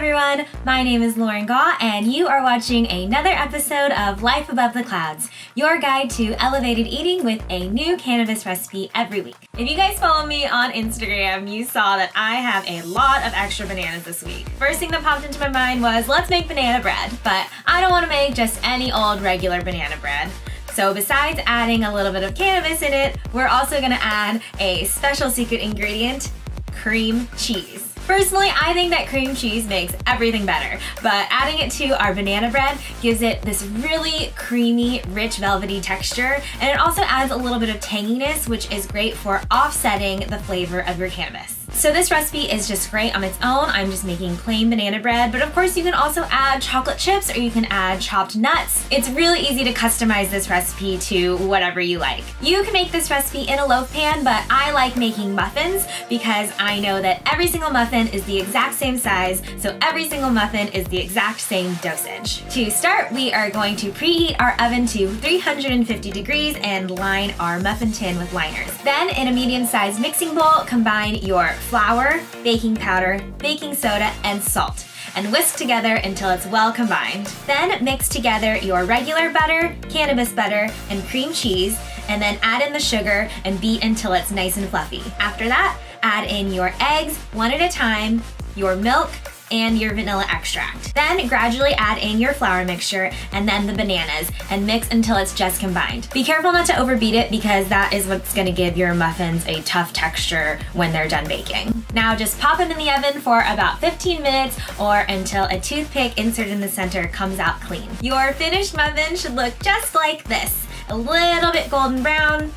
everyone, my name is Lauren Gaw and you are watching another episode of Life Above the Clouds, your guide to elevated eating with a new cannabis recipe every week. If you guys follow me on Instagram, you saw that I have a lot of extra bananas this week. First thing that popped into my mind was let's make banana bread, but I don't want to make just any old regular banana bread. So besides adding a little bit of cannabis in it, we're also gonna add a special secret ingredient, cream cheese. Personally, I think that cream cheese makes everything better, but adding it to our banana bread gives it this really creamy, rich, velvety texture, and it also adds a little bit of tanginess, which is great for offsetting the flavor of your cannabis. So this recipe is just great on its own. I'm just making plain banana bread, but of course you can also add chocolate chips or you can add chopped nuts. It's really easy to customize this recipe to whatever you like. You can make this recipe in a loaf pan, but I like making muffins because I know that every single muffin is the exact same size, so every single muffin is the exact same dosage. To start, we are going to preheat our oven to 350 degrees and line our muffin tin with liners. Then in a medium-sized mixing bowl, combine your flour, baking powder, baking soda, and salt, and whisk together until it's well combined. Then mix together your regular butter, cannabis butter, and cream cheese, and then add in the sugar and beat until it's nice and fluffy. After that, add in your eggs one at a time, your milk, and your vanilla extract. Then gradually add in your flour mixture and then the bananas and mix until it's just combined. Be careful not to overbeat it because that is what's gonna give your muffins a tough texture when they're done baking. Now just pop them in the oven for about 15 minutes or until a toothpick inserted in the center comes out clean. Your finished muffin should look just like this. A little bit golden brown.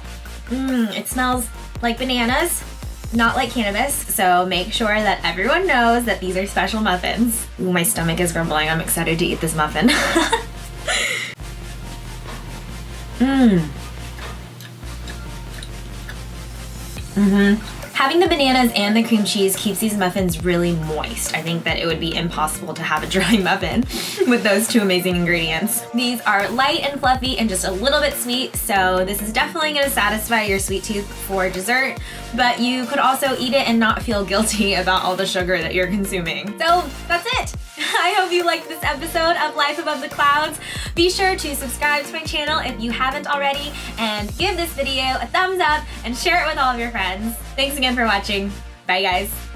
It smells like bananas, not like cannabis, so make sure that everyone knows that these are special muffins. Ooh, my stomach is grumbling. I'm excited to eat this muffin. Having the bananas and the cream cheese keeps these muffins really moist. I think that it would be impossible to have a dry muffin with those two amazing ingredients. These are light and fluffy and just a little bit sweet, so this is definitely gonna satisfy your sweet tooth for dessert, but you could also eat it and not feel guilty about all the sugar that you're consuming. So that's it. I hope you liked this episode of Life Above the Clouds. Be sure to subscribe to my channel if you haven't already, and give this video a thumbs up and share it with all of your friends. Thanks again for watching. Bye guys.